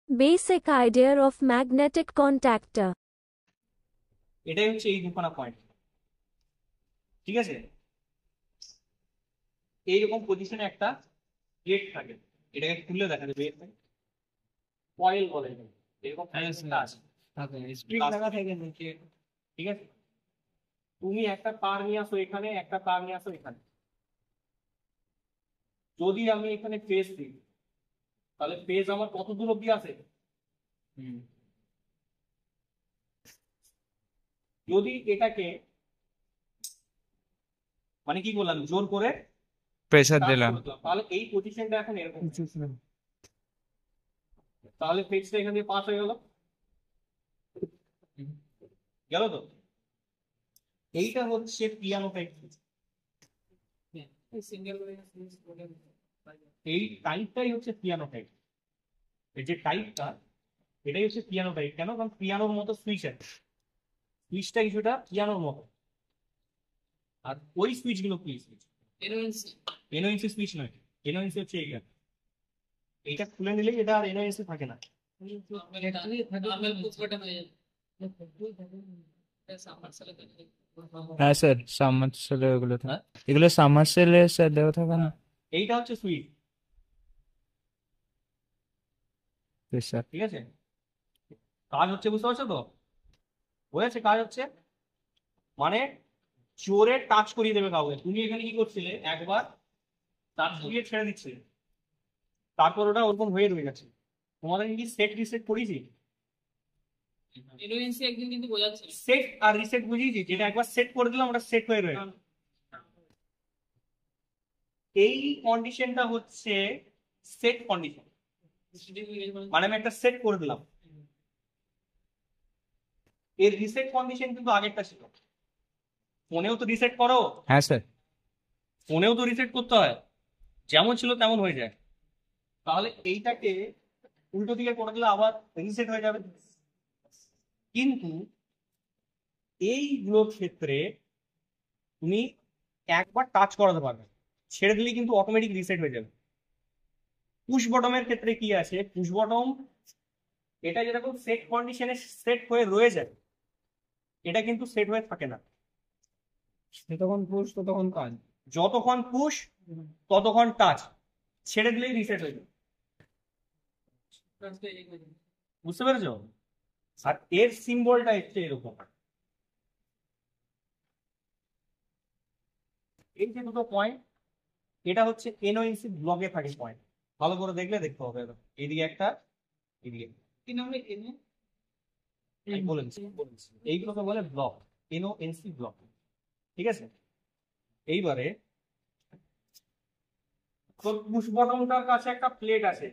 Basic idea of magnetic contactor. এটাই হচ্ছে এই দুখানা পয়েন্ট। ঠিক আছে, এইরকম পজিশনে একটা প্লেট থাকে, এটাকে খুললে দেখা যাবে কয়েল বলে, এরকম একটা আছে, স্প্রিং লাগা থাকে নিচে। ঠিক আছে, তুমি একটা তার নিয়ে আসো এখানে, একটা তার নিয়ে আসো এখানে। যদি আমি এখানে ফেজ দিই, তাহলে ফেজ আমার কত দূর অব্দি আছে? যদি এটাকে মানে কি করলাম, জোর করে প্রেসার touch দিলাম। করে দিলাম, তাহলে এই পজিশনটা এখন এরকম, তাহলে ফেজটা এখান দিয়ে পাস হয়ে গেল, গেল তো। এইটা হচ্ছে পিয়ানো টাইপ। এই টাইপটাই হচ্ছে পিয়ানো টাইপ। এই যে টাইপটা, এটাই হচ্ছে পিয়ানো টাইপ। কেন? কারণ পিয়ানোর মতো সুইচ আছে, সুইচটা কিছুটা পিয়ানোর মতো। আর ওই সুইচ গুলো কি সুইচ? এনওএনসি সুইচ নয়, এনওএনসি হচ্ছে এইটা। এইটা খুলে নিলেই এটা আর এনওএনসি থাকে না। হ্যাঁ স্যার, সাবমার্সেলে এগুলো থাকে, এগুলো সাবমার্সেলে স্যার দেওয়া থাকে না। এইটা হচ্ছে সুইচ। স্যার ঠিক আছে, কাজ হচ্ছে, বুঝতে পারছো তো? বুঝেছে কাজ হচ্ছে মানে জোরে টাচ করিয়ে দেবে কাউকে। তুমি এখানে কি করছিলে, একবার টাচ করিয়ে ছেড়ে দিচ্ছিলে, তারপর ওটা ওরকম হয়ে রয়ে গেছে। তোমাদের কি সেট রিসেট করিয়েছি? একদিন কিন্তু বোঝাচ্ছে সেট আর রিসেট বুঝিয়েছি, যেটা একবার সেট করে দিলাম ওটা সেট হয়ে রয়ে গেল। এই কন্ডিশনটা হচ্ছে সেট কন্ডিশন, মানে আমি একটা সেট করে দিলাম। এর রিসেট কন্ডিশন কিন্তু আগেরটা ছিল। ফোনেও তো রিসেট করো, হ্যাঁ স্যার। ফোনেও তো রিসেট করতে হয়, যেমন ছিল তেমন হয়ে যায়। তাহলে এইটাকে উল্টো দিকে করে দিলে আবার রিসেট হয়ে যাবে। কিন্তু এইগুলোর ক্ষেত্রে তুমি একবার টাচ করাতে পারবে, ছেড়ে দিলে কিন্তু অটোমেটিক রিসেট হয়ে যাবে। পুশ বটমের ক্ষেত্রে কি আছে, পুশ বটম এটা যেরকম সেট কন্ডিশনে সেট হয়ে রয়ে যায়, এটা কিন্তু সেট হয়ে থাকে না। যতক্ষণ পুশ ততক্ষণ কাজ, যতক্ষণ পুশ ততক্ষণ টাচ, ছেড়ে দিলেই রিসেট হয়ে যাবে। বুঝতে পেরেছো? আর এর সিম্বলটা হচ্ছে এরকম। এই যে দুটো পয়েন্ট, এটা হচ্ছে এনওএনসি ব্লকে থাকে পয়েন্ট। ভালো করে দেখলে দেখতে হবে, এদিকে একটা, এদিকে কি নাম এনে আমি বলেছি, এইগুলোকে বলে ব্লক, এনওএনসি ব্লক। ঠিক আছে, এইবারে তোর পুশ বটমটার কাছে একটা প্লেট আছে,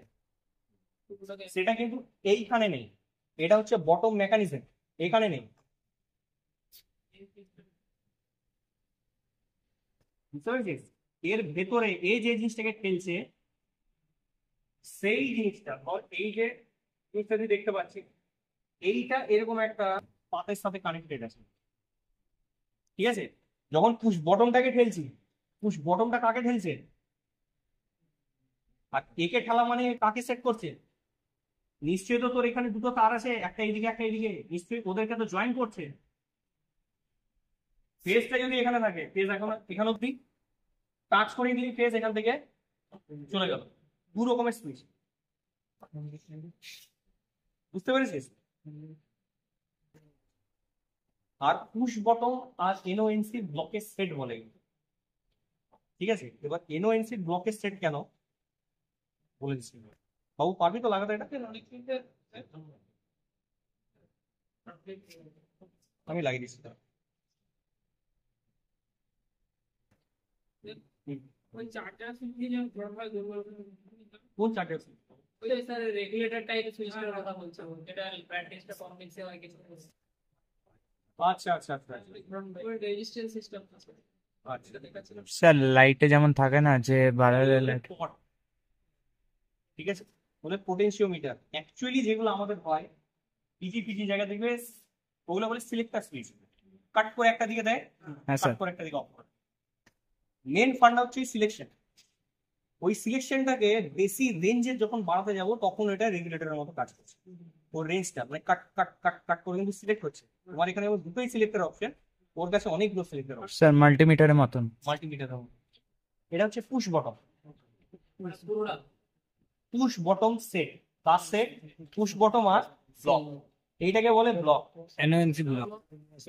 সেটা কিন্তু এইখানে নেই, এটা হচ্ছে বটম মেকানিজম, এখানে নেই। বুঝতে পেরেছিস? এর ভেতরে এই যে জিনিসটাকে ঠেলছে, সেই জিনিসটা এই যে জিনিসটা তুই দেখতে পাচ্ছি, এইটা এরকম একটা পাতের সাথে কানেক্টেড আছে। ঠিক আছে, যখন পুশ বটমটাকে ঠেলছি, পুশ বটমটা কাকে ঠেলছে? আর একে ঠেলা মানে কাকে সেট করছে? নিশ্চয়ই তো তোর এখানে দুটো তার আছে, একটা এইদিকে একটা এইদিকে, নিশ্চয়ই ওদেরকে তো জয়েন করছে। ফেজটা যদি এখানে থাকে, ফেজ এখন এখানে অব্দি টাচ করে দিলি, ফেজ এখান থেকে চলে গেল। দু রকমের সুইচ, বুঝতে পেরেছিস? আর পুশ বটম আর এনওএনসি ব্লকের সেট বলে। ঠিক আছে, এবার এনওএনসি ব্লকের সেট কেন বলে দিচ্ছি। বাবু পারবি তো লাগাতে এটা? আমি লাগিয়ে দিচ্ছি। ওই চার্জার সুইচ দিয়ে যেমন প্রোফাইল দুর্বল, কোন চার্জার? ওই যে স্যার রেগুলেটর টাইপের সুইচটার কথা বলছি, এটা ব্রাইটনেসটা কম বেশি হয় কিছু। আচ্ছা আচ্ছা আচ্ছা ওই রেজিস্ট্যান্স সিস্টেম আছে। আচ্ছা, স্যার লাইটে যেমন থাকে না যে বাড়ালে লাইট। ঠিক আছে, বলে পোটেনশিওমিটার। অ্যাকচুয়ালি যেগুলো আমাদের হয় পিজি পিজি জায়গা দেখবে, ওগুলো বলে সিলেক্টার সুইচ, কাট করে একটা দিকে দেয়, হ্যাঁ কাট স্যার। করে একটা দিকে অফ করে। মেন ফান্ডা হচ্ছে সিলেকশন। ওই সিলেকশনটাকে বেশি রেঞ্জে যখন বাড়াতে যাব তখন এটা রেগুলেটরের মতো কাজ করছে। ওর রেঞ্জটা মানে কাট কাট কাট কাট করে কিন্তু সিলেক্ট হচ্ছে। তোমার এখানে দুটোই সিলেক্টের অপশন, ওর কাছে অনেকগুলো সিলেক্টের অপশন, স্যার মাল্টিমিটারের মতন। মাল্টিমিটার। এটা হচ্ছে পুশ বটম, মানে পুরোটা পুশ বটম সেট, কাজ সেট, পুশ বটম আর ব্লক, এইটাকে বলে block, NO NC block.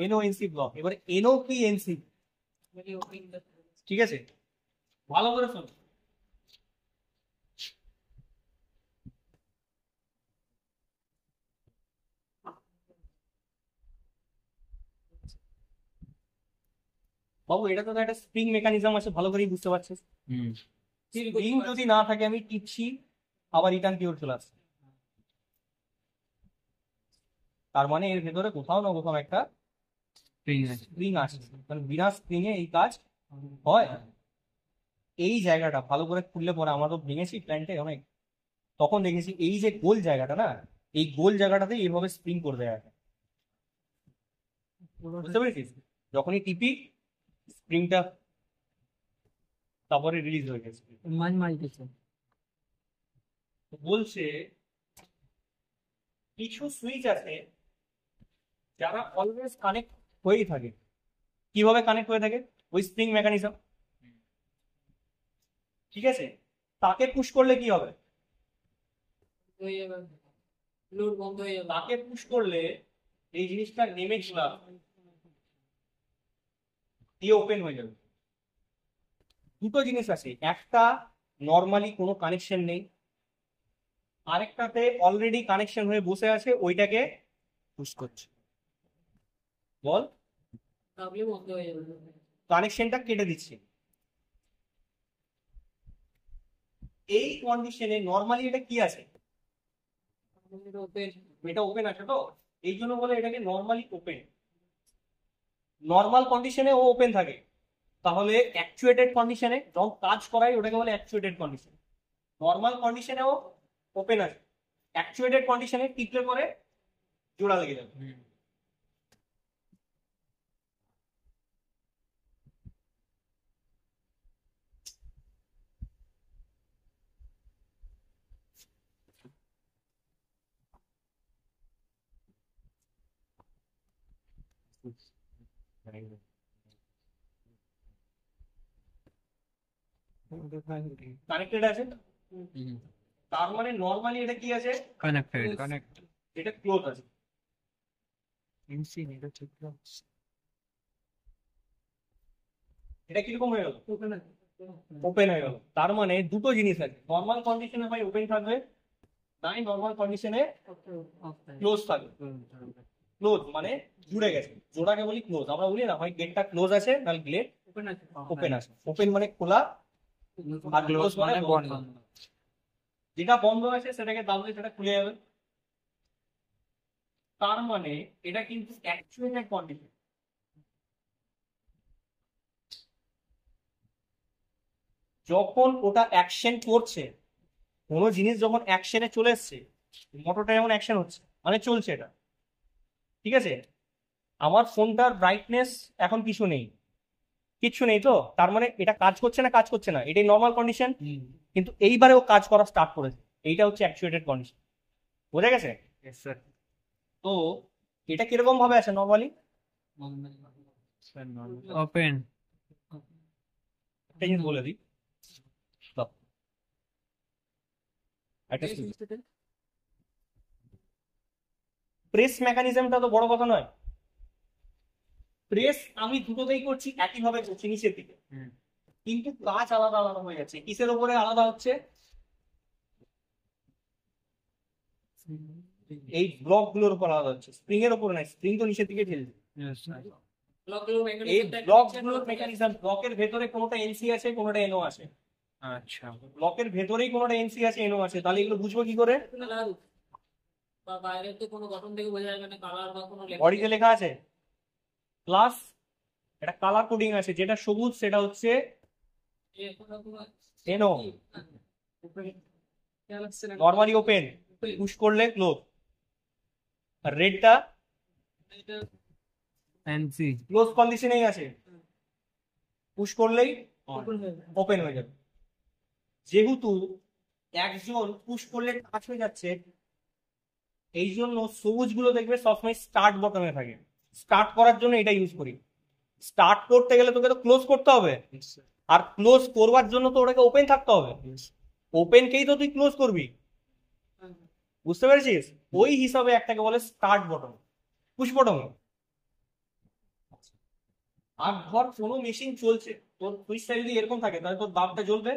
NO NC block. এবারে এনও কি এনসি, মানে ওপেন ঠিক আছে, ভালো করে শোনো। বাবু এটা তো একটা স্প্রিং মেকানিজম আছে, ভালো করেই বুঝতে পারছিস। স্প্রিং যদি না থাকে আমি টিপছি, আবার রিটার্ন কিওর চলে আসছে, তার মানে এর ভেতরে কোথাও না কোথাও একটা স্প্রিং আছে, মানে বিনা স্প্রিং এ এই কাজ হয়। এই জায়গাটা ভালো করে খুললে পরে, আমরা তো ভেঙেছি প্ল্যান্টে অনেক, তখন দেখেছি এই যে গোল জায়গাটা না, এই গোল জায়গাটাতে এইভাবে স্প্রিং করে দেওয়া হয়, বুঝতে পেরেছিস? যখনই টিপি স্প্রিংটা তারপরে রিলিজ হয়ে গেছে। বলছে কিছু সুইচ আছে যারা অলওয়েজ কানেক্ট হয়েই থাকে। কিভাবে কানেক্ট হয়ে থাকে? ওই স্প্রিং মেকানিজম, ঠিক আছে। তাকে পুশ করলে কি হবে? হয়ে যাবে, লোড বন্ধ হয়ে যাবে। তাকে পুশ করলে এই জিনিসটা নেমে চলা দিয়ে ওপেন হয়ে যাবে। দুটো জিনিস আছে, একটা নর্মালি কোনো কানেকশন নেই, আরেকটাতে অলরেডি কানেকশন হয়ে বসে আছে, ওইটাকে পুশ করছে। বল, তাহলে বন্ধ হয়ে যাবে। কানেকশনটা কেটে দিচ্ছে। এই কন্ডিশনে নর্মালি এটা কি আছে? ওপেন, এটা ওপেন আছে তো, এই জন্য বলে এটাকে নর্মালি ওপেন। নর্মাল কন্ডিশনে ও ওপেন থাকে, তাহলে অ্যাকচুয়েটেড কন্ডিশনে যখন কাজ করাই ওটাকে বলে অ্যাকচুয়েটেড কন্ডিশন। নর্মাল কন্ডিশনে ও ওপেন আছে, অ্যাকচুয়েটেড কন্ডিশনে টিপলে পরে জোড়া লেগে যাবে। কানেক্টেড আছে, তার মানে নর্মালি এটা কি আছে? কানেক্টেড। এটা ক্লোজ আছে। এটা কিরকম হয়ে গেল? ওপেন আছে। ওপেন হয়ে গেল। তার মানে দুটো জিনিস আছে, নর্মাল কন্ডিশনে ভাই ওপেন থাকবে, তাই নর্মাল কন্ডিশনে ক্লোজ থাকবে। ক্লোজ মানে জুড়ে গেছে, জোড়াকে বলি ক্লোজ। আমরা বলি না হয় গেটটা ক্লোজ আছে, নাহলে গেট ওপেন আছে। ওপেন আছে। ওপেন মানে খোলা, আর ক্লোজ মানে বন্ধ। যেটা বন্ধ আছে সেটাকে দাবলে সেটা খুলে যাবে। তার মানে এটা কিন্তু অ্যাকচুয়েটেড কন্ডিশন। যখন ওটা অ্যাকশন করছে, কোনো জিনিস যখন অ্যাকশনে চলে এসছে, মোটরটা যেমন অ্যাকশন হচ্ছে মানে চলছে এটা, ঠিক আছে। আমার ফোনটার ব্রাইটনেস এখন কিছু নেই, কিচ্ছু নেই তো, তার মানে এটা কাজ করছে না, কাজ করছে না, এটাই নর্মাল কন্ডিশন। কিন্তু এইবারে ও কাজ করা স্টার্ট করেছে, এইটা হচ্ছে অ্যাকচুয়েটেড কন্ডিশন। বোঝা গেছে? তো এটা কিরকম ভাবে আছে নর্মালি? ওপেন। একটা জিনিস বলে দিই, একটা প্রেস মেকানিজমটা তো বড় কথা নয়। প্রেস আমি দুটোতেই করছি, একইভাবে করছি নিচের দিকে, কিন্তু কাজ আলাদা আলাদা হয়ে যাচ্ছে। কিসের উপরে আলাদা হচ্ছে? এই ব্লক গুলোর উপর আলাদা হচ্ছে, স্প্রিং এর উপর নাই। স্প্রিং তো নিচের দিকে ঠেলছে। এই ব্লক গুলোর মেকানিজম, ব্লকের ভেতরে কোনোটা এনসি আছে, কোনোটা এনও আছে। আচ্ছা, ব্লকের ভেতরেই কোনোটা এনসি আছে, এনও আছে, তাহলে এগুলো বুঝবো কি করে? বা বাইরে তো কোনো গঠন থেকে বোঝা যাবে না, কালার বা কোনো বডিতে লেখা আছে প্লাস, এটা কালার কোডিং আছে, যেটা সবুজ সেটা হচ্ছে এনও, নরমালি ওপেন, পুশ করলে ক্লোজ। আর রেডটা এনসি। ক্লোজ কন্ডিশনেই আছে, পুশ করলেই ওপেন হয়ে যাবে। যেহেতু একজন পুশ করলে টাচ হয়ে যাচ্ছে, এই জন্য সবুজ গুলো দেখবে সবসময় স্টার্ট বটমে থাকে। স্টার্ট করার জন্য এটা ইউজ করি। স্টার্ট করতে গেলে তোকে তো ক্লোজ করতে হবে, আর ক্লোজ করবার জন্য তো ওটাকে ওপেন থাকতে হবে। ওপেনকেই তো তুই ক্লোজ করবি, বুঝতে পেরেছিস? ওই হিসাবে একটাকে বলে স্টার্ট বটম, পুশ বটম। আর ধর কোনো মেশিন চলছে, তোর সুইচটা যদি এরকম থাকে তাহলে তোর বাল্বটা জ্বলবে।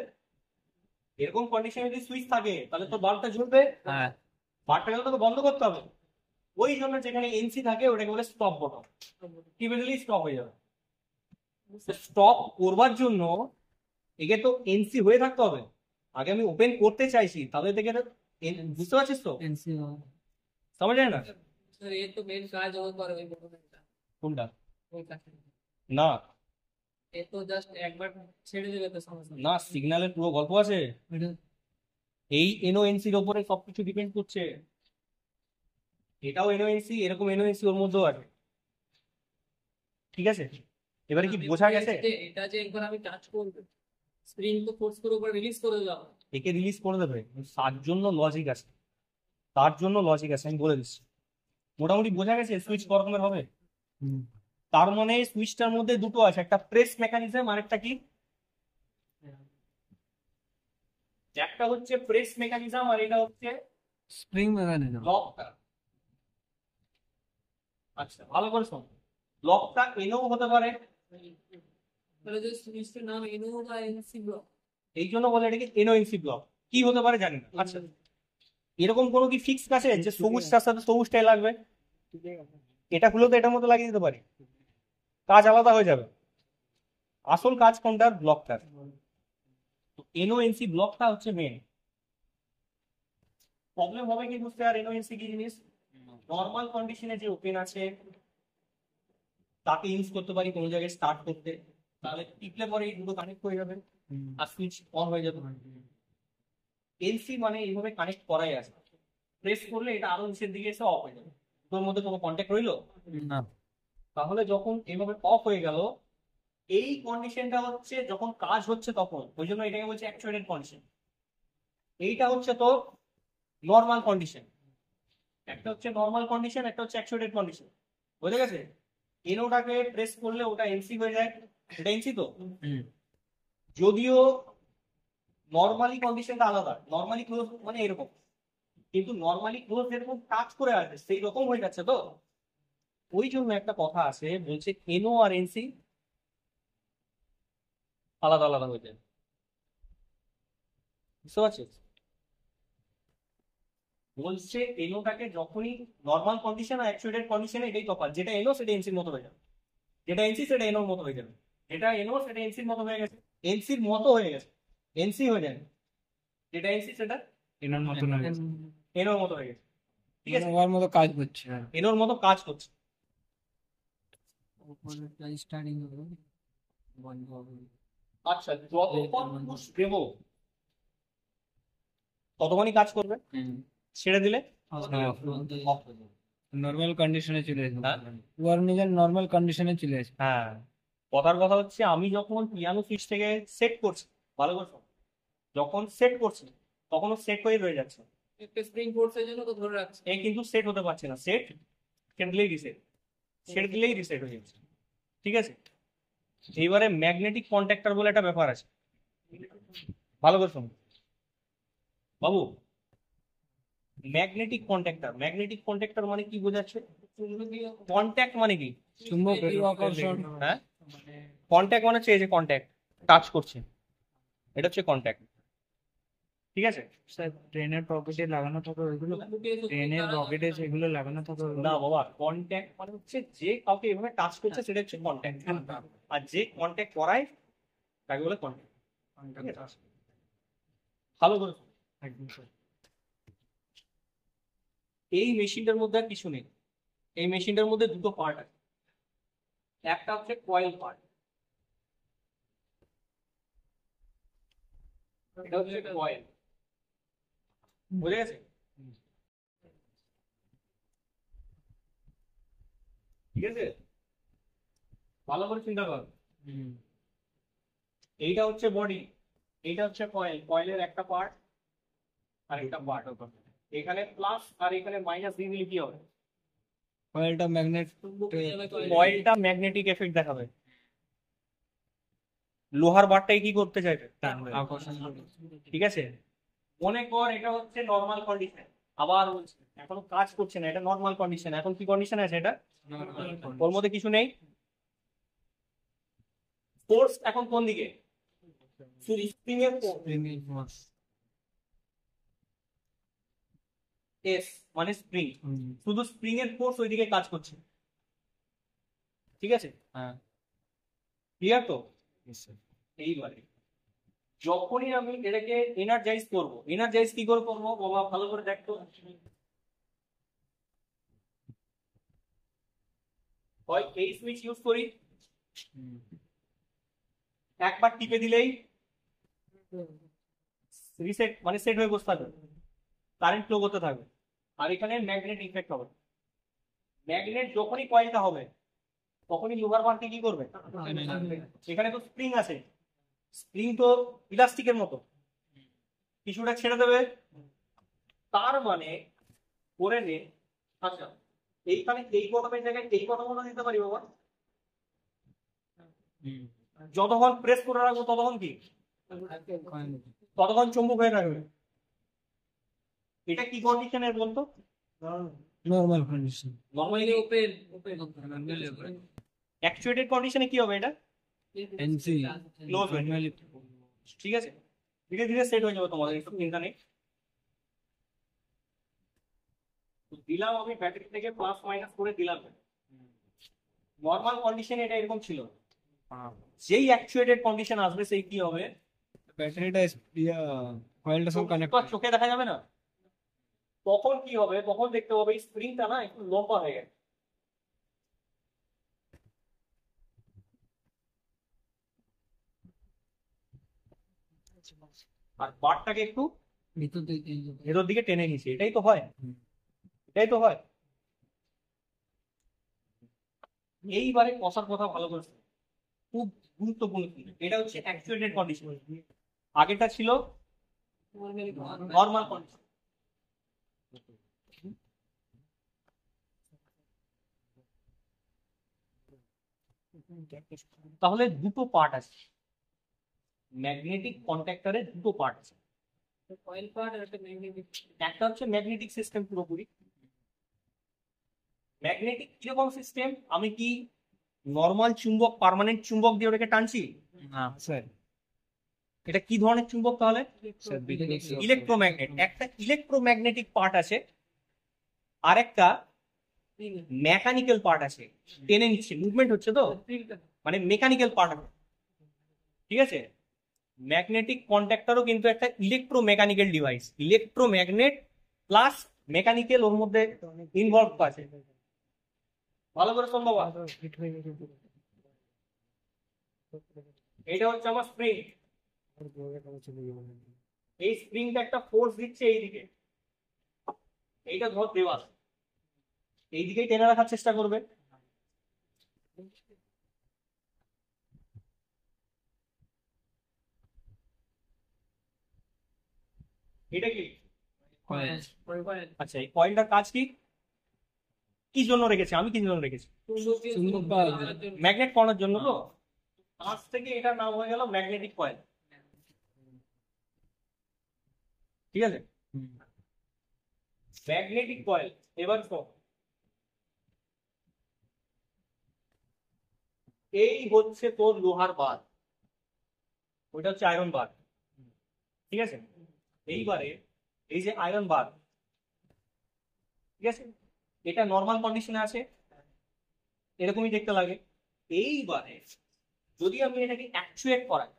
এরকম কন্ডিশনে যদি সুইচ থাকে তাহলে তোর বাল্বটা জ্বলবে। হ্যাঁ বাল্বটাকে তোকে বন্ধ করতে হবে। ওই জন্য যেখানে এনসি থাকে ওটাকে বলে স্টপ বটম, টিপে দিলেই স্টপ হয়ে যাবে। স্টপ করবার জন্য একে তো এনসি হয়ে থাকতে হবে। আগে আমি ওপেন করতে চাইছি, তাহলে থেকে বুঝতে পারছিস তো? সমঝ যায় না? স্যার ये तो मेन কাজ হবে পরে ওই বটনটা, কোনটা? ওই কাজটা। না এ তো জাস্ট একবার ছেড়ে দেবে তো সমস্যা নেই। না, সিগন্যালের পুরো গল্প আছে। এই এনওএনসির ওপরে সবকিছু ডিপেন্ড করছে। এটাও এনওএনসি, এরকম এনওএনসি ওর মধ্যেও আছে। ঠিক আছে, এবারে কি বোঝা গেছে? এটা যে একবার আমি টাচ করব, স্প্রিং তো ফোর্স করে উপরে রিলিজ করে দাও। একে রিলিজ করে দেবে, তার জন্য লজিক আছে, তার জন্য লজিক আছে, আমি বলে দিচ্ছি। মোটামুটি বোঝা গেছে সুইচ ক রকমের হবে। তার মানে সুইচটার মধ্যে দুটো আছে, একটা প্রেস মেকানিজম আর একটা কি, একটা হচ্ছে প্রেস মেকানিজম আর এটা হচ্ছে স্প্রিং মেকানিজম। লকটা। আচ্ছা ভালো করে শোন, লকটা এনও হতে পারে, তাহলে যে সুইচটার নাম এনও বা এনসি ব্লক। এই জন্য বলে এটাকে এনওএনসি ব্লক। কি হতে পারে জানি না। আচ্ছা এরকম কোনো কি ফিক্স আছে যে সবুজটার সাথে সবুজটাই লাগবে? এটা খুলে তো এটার মতো লাগিয়ে দিতে পারি, কাজ আলাদা হয়ে যাবে। আসল কাজ কোনটার? ব্লকটার। তো এনওএনসি ব্লকটা হচ্ছে মেন। প্রবলেম হবে কি বুঝতে? আর এনওএনসি কি জিনিস? নর্মাল কন্ডিশনে যে ওপেন আছে তাকে ইউজ করতে পারি কোনো জায়গায় স্টার্ট করতে, তাহলে টিপলে পরে এই দুটো কানেক্ট হয়ে যাবে আর সুইচ অন হয়ে যাবে। এনসি মানে এইভাবে কানেক্ট করাই আছে, প্রেস করলে এটা আরো নিচের দিকে এসে অফ হয়ে যাবে। তোর মধ্যে কোনো কন্ট্যাক্ট রইলো না। তাহলে যখন এইভাবে অফ হয়ে গেল, এই কন্ডিশনটা হচ্ছে যখন কাজ হচ্ছে তখন, ওই জন্য এটাকে বলছে অ্যাকচুয়েটেড কন্ডিশন। এইটা হচ্ছে তো নর্মাল কন্ডিশন, একটা হচ্ছে নর্মাল কন্ডিশন, একটা হচ্ছে অ্যাকচুয়েটেড কন্ডিশন। বুঝে গেছে? এনোটাকে প্রেস করলে ওটা এনসি হয়ে যায়, এটা এনসি তো। যদিও নর্মালি কন্ডিশনটা আলাদা, নর্মালি ক্লোজ মানে এরকম, কিন্তু নর্মালি ক্লোজ যেরকম টাচ করে আসবে সেই রকম হয়ে যাচ্ছে তো। ওই জন্য একটা কথা আছে, বলছে এনও আর এনসি আলাদা আলাদা হয়ে যায়। বুঝতে পারছিস? বলছে এনোটাকে যখনই নর্মাল কন্ডিশন আর অ্যাকচুয়েটেড কন্ডিশনে এটাই তফাৎ, যেটা এনো সেটা এনসির মতো হয়ে যাবে, যেটা এনসি সেটা এনোর মতো হয়ে যাবে, যেটা এনো সেটা এনসির মতো হয়ে গেছে, এনসির মতো হয়ে গেছে, এনসি হয়ে যাবে, যেটা এনসি সেটা এনার মতো না, এনোর মতো হয়ে গেছে। ঠিক আছে, ওর মতো কাজ করছে। এনোর মতো কাজ করছে। উপরেরটা স্টার্টিং হবে, বন্ধ হবে। আচ্ছা যতক্ষণ পুশ দেব ততক্ষণই কাজ করবে, ছেড়ে দিলে off হয়ে যাবে। নর্মাল কন্ডিশনে চলে আসবে, হ্যাঁ? ওর নিজের নর্মাল কন্ডিশনে চলে আসবে। হ্যাঁ, কথার কথা হচ্ছে আমি যখন পিয়ানো সুইচ থেকে সেট করছি, ভালো করে শোন, যখন সেট করছি তখন সেট হয়ে রয়ে যাচ্ছে, একটা স্প্রিং ফোর্সের জন্য তো ধরে রাখছে। এ কিন্তু সেট হতে পারছে না। সেট ছেড়ে দিলেই রিসেট, ছেড়ে দিলেই রিসেট হয়ে যাচ্ছে। ঠিক আছে, এইবারে ম্যাগনেটিক কন্ট্যাক্টর বলে একটা ব্যাপার আছে, ভালো করে শোন বাবু। ম্যাগনেটিক কন্ট্যাক্টর মানে কি বোঝাচ্ছে? কন্ট্যাক্ট মানে কি? চুম্বকীয় আকর্ষণ। হ্যাঁ, কন্ট্যাক্ট মানে হচ্ছে এই যে কন্ট্যাক্ট টাচ করছে, এটা হচ্ছে কন্ট্যাক্ট। ঠিক আছে, স্যার ট্রেনের পকেটে লাগানো থাকে ওইগুলো, ট্রেনের পকেটে যেগুলো লাগানো থাকে ওইগুলো। না বাবা, কন্ট্যাক্ট মানে হচ্ছে যে কাউকে এভাবে টাচ করছে সেটা হচ্ছে কন্ট্যাক্ট, আর যে কন্ট্যাক্ট করায় তাকে বলে কন্ট্যাক্ট। ভালো করে শোন। এই মেশিনটার মধ্যে আর কিছু নেই, এই মেশিনটার মধ্যে দুটো পার্ট আছে, একটা হচ্ছে কয়েল পার্ট, এটা হচ্ছে কয়েল। বুঝে গেছে? ঠিক আছে, ভালো করে চিন্তা কর। এইটা হচ্ছে বডি, এইটা হচ্ছে কয়েল, কয়েলের একটা পার্ট আর একটা পার্ট। এখানে প্লাস আর এখানে মাইনাস দিয়ে দিলে কি হবে? কয়েলটা ম্যাগনেট কয়েলটা ম্যাগনেটিক এফেক্ট দেখাবে, লোহার বারটাই কি করতে চাইবে? আকর্ষণ ঠিক আছে, মনে কর এটা হচ্ছে নর্মাল কন্ডিশন, আবার বলছি এখনো কাজ করছে না, এটা নর্মাল কন্ডিশন। এখন কি কন্ডিশন আছে এটা? ওর মধ্যে কিছু নেই। ফোর্স এখন কোন দিকে? স্প্রিং এর ফোর্স, এস মানে স্প্রিং, শুধু স্প্রিং এর ফোর্স ওইদিকে কাজ করছে। ঠিক আছে, হ্যাঁ ক্লিয়ার তো? এইবারে যখনই আমি এটাকে এনার্জাইজ করবো, এনার্জাইজ কি করে করবো বাবা ভালো করে দেখতো। হয় এই সুইচ ইউজ করি, একবার টিপে দিলেই রিসেট মানে সেট হয়ে বসে থাকবে, কারেন্ট ফ্লো করতে থাকবে। আর এখানে ম্যাগনেট ইফেক্ট হবে, ম্যাগনেট যখনই কয়েলটা হবে তখনই লোহার বারকে কি করবে? এখানে তো স্প্রিং আছে, স্প্রিং তো ইলাস্টিকের মতো কিছুটা ছেড়ে দেবে, তার মানে করে নে। আচ্ছা এইখানে এই বটমের জায়গায় এই বটমটা দিতে পারি বাবা, যতক্ষণ প্রেস করে রাখবো ততক্ষণ কি? ততক্ষণ চুম্বক হয়ে থাকবে। এটা কি কন্ডিশনের বলতো? Normal condition normally open actuated কন্ডিশনে কি হবে? এটা এনসি ক্লোজ হয়ে যাবে। ঠিক আছে, ধীরে ধীরে সেট হয়ে যাবে, তোমাদের একটু চিন্তা নেই। দিলাম আমি ব্যাটারি থেকে প্লাস মাইনাস করে দিলাম। নর্মাল কন্ডিশনে এটা এরকম ছিল, যেই অ্যাকচুয়েটেড কন্ডিশন আসবে সেই কি হবে? ব্যাটারিটা কয়েলটা সব কানেক্ট তো চোখে দেখা যাবে না, তখন কি হবে? তখন দেখতে পাবে এই স্প্রিংটা না একটু লম্বা হয়ে গেছে, আর বারটাকে একটু ভেতর দিকে টেনে নিয়েছে। এটাই তো হয়, এটাই তো হয়। এইবারে কষার কথা ভালো করে শোনো, খুব গুরুত্বপূর্ণ কিন্তু। এটা হচ্ছে অ্যাকচুয়েটেড কন্ডিশন, আগেটা ছিল নর্মাল কন্ডিশন। তাহলে দুটো পার্ট আছে, ম্যাগনেটিক কন্ট্যাক্টরের দুটো পার্ট আছে। কয়েল পার্ট আর একটা ম্যাগনেটিক। একটা হচ্ছে ম্যাগনেটিক সিস্টেম পুরোপুরি। ম্যাগনেটিক কিরকম সিস্টেম? আমি কি নর্মাল চুম্বক, পার্মানেন্ট চুম্বক দিয়ে ওটাকে টানছি? না স্যার এটা কি ধরনের চুম্বক তাহলে? ইলেকট্রোম্যাগনেট। একটা ইলেকট্রোম্যাগনেটিক পার্ট আছে, আর একটা মেকানিক্যাল পার্ট আছে, টেনে নিচ্ছে, মুভমেন্ট হচ্ছে তো, মানে মেকানিক্যাল পার্ট আছে। ঠিক আছে, ম্যাগনেটিক কন্ট্যাক্টরও কিন্তু একটা electromechanical device, electromagnet plus mechanical ওর মধ্যে ইনভলভ আছে। ভালো করে শোন বাবা, এটা হচ্ছে আমার স্প্রিং, এই স্প্রিংটা একটা ফোর্স দিচ্ছে এইদিকে, এইটা ধর দেওয়াল, এইদিকেই টেনে রাখার চেষ্টা করবে। এটা কি? আচ্ছা, এই কয়েলটার কাজ কি? কি জন্য রেখেছি আমি? কি জন্য রেখেছি? ম্যাগনেট করার জন্য। তো আজ থেকে এটার নাম হয়ে গেল ম্যাগনেটিক কয়েল। ঠিক আছে, ম্যাগনেটিক কয়েল। এবার শোন, এই হচ্ছে তোর লোহার বার, ওইটা হচ্ছে আয়রন বার। ঠিক আছে, এইবারে এই যে আয়রন বার, ঠিক আছে, এটা নর্মাল কন্ডিশনে আছে, এরকমই দেখতে লাগে। এইবারে যদি আমি এটাকে অ্যাকচুয়েট করাই,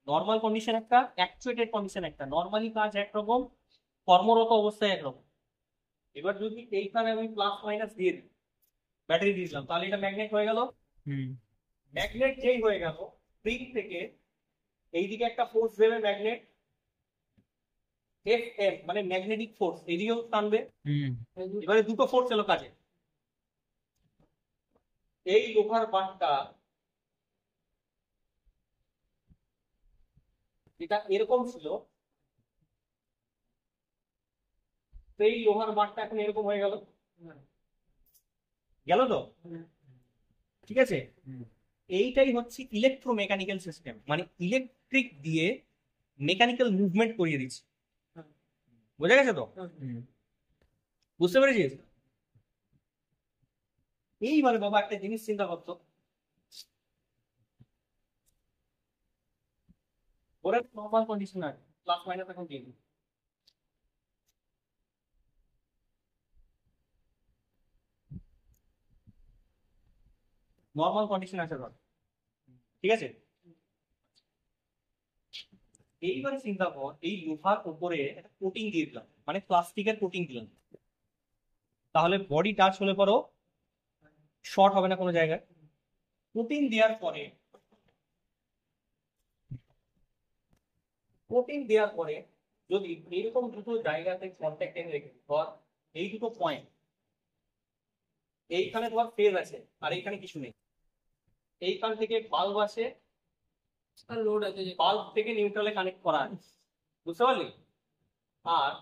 নর্মাল কন্ডিশন একটা, অ্যাকচুয়েটেড কন্ডিশন একটা, নর্মালি কাজ একরকম, কর্মরত অবস্থায় একরকম। এবার যদি এইখানে আমি প্লাস মাইনাস দিয়ে দিই, ব্যাটারি দিয়েছিলাম, তাহলে এটা ম্যাগনেট হয়ে গেল। ম্যাগনেট যেই হয়ে গেল, স্প্রিং থেকে এইদিকে একটা ফোর্স দেবে ম্যাগনেট, এফ এম মানে ম্যাগনেটিক ফোর্স, এদিকেও টানবে। এবারে দুটো ফোর্স এলো কাজে, এই লোহার বারটা এটা এরকম ছিল, তো এই লোহার বারটা এখন এরকম হয়ে গেল, গেল তো? ঠিক আছে, এইটাই হচ্ছে ইলেকট্রোমেকানিক্যাল সিস্টেম, মানে ইলেকট্রিক দিয়ে মেকানিক্যাল মুভমেন্ট করিয়ে দিচ্ছে। বোঝা গেছে তো? বুঝতে পেরেছিস? এইবারে বাবা একটা জিনিস চিন্তা করতো, ওরা নর্মাল কন্ডিশন আছে, প্লাস মাইনাস এখন দিয়ে দিই। নর্মাল কন্ডিশন আছে ধর, ঠিক আছে? এইবারে চিন্তা কর, এই লোহার উপরে একটা কোটিং দিয়ে দিলাম, মানে প্লাস্টিকের কোটিং দিলাম, তাহলে বডি টাচ হলে পরেও শর্ট হবে না কোনো জায়গায়। কোটিং দেওয়ার পরে, কোটিং দেওয়ার পরে যদি এরকম দুটো জায়গাতে কন্ট্যাক্ট এনে রেখে, ধর এই দুটো পয়েন্ট, এইখানে তোমার ফেজ আছে আর এইখানে কিছু নেই, এইখান থেকে বাল্ব আছে আর লোড আছে যে বাল্ব থেকে নিউট্রালে কানেক্ট করা আছে, বুঝতে পারলি? আর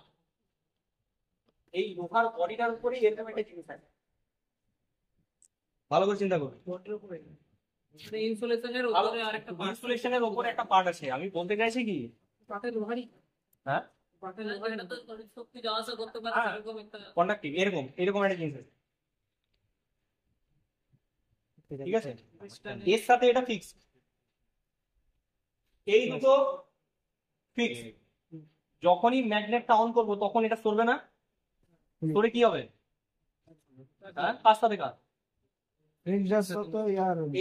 এই লোহার বডিটার উপরে এরকম একটা জিনিস আছে, ভালো করে চিন্তা করবি। ইনসুলেশনের উপরে আরেকটা পার্ট, ইনসুলেশনের উপরে একটা পার্ট আছে, আমি বলতে চাইছি কি, পার্টে লোহারই, হ্যাঁ পার্টে লোহার, এটা তো শক্তি যাওয়া আসা করতে পারে, হ্যাঁ। এরকম একটা কন্ডাক্টিভ, এরকম এরকম একটা জিনিস আছে, ঠিক আছে? এর সাথে এটা ফিক্স, এই দুটো ফিক্স। যখনই ম্যাগনেটটা অন করবো তখন এটা সরবে না, সরে কি হবে? হ্যাঁ, কার সাথে কাজ?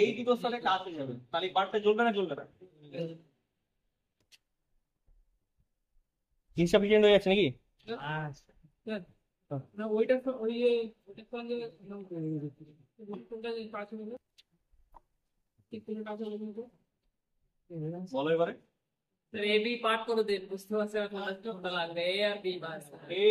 এই দুটোর সাথে কাজ হয়ে যাবে, তাহলে বাল্বটা জ্বলবে না, জ্বলবে না? ইনসাফিসিয়েন্ট হয়ে যাচ্ছে নাকি? না ওইটা ওই যে ওইটার সঙ্গে কোনটা যে পাঁচ মিনিট ঠিক কোন কাজ হলো কিন্তু বলো এবারে। এ বি পার্ট করে দিন, বুঝতে পারছেন? লাগবে এ আর বি বাস। এ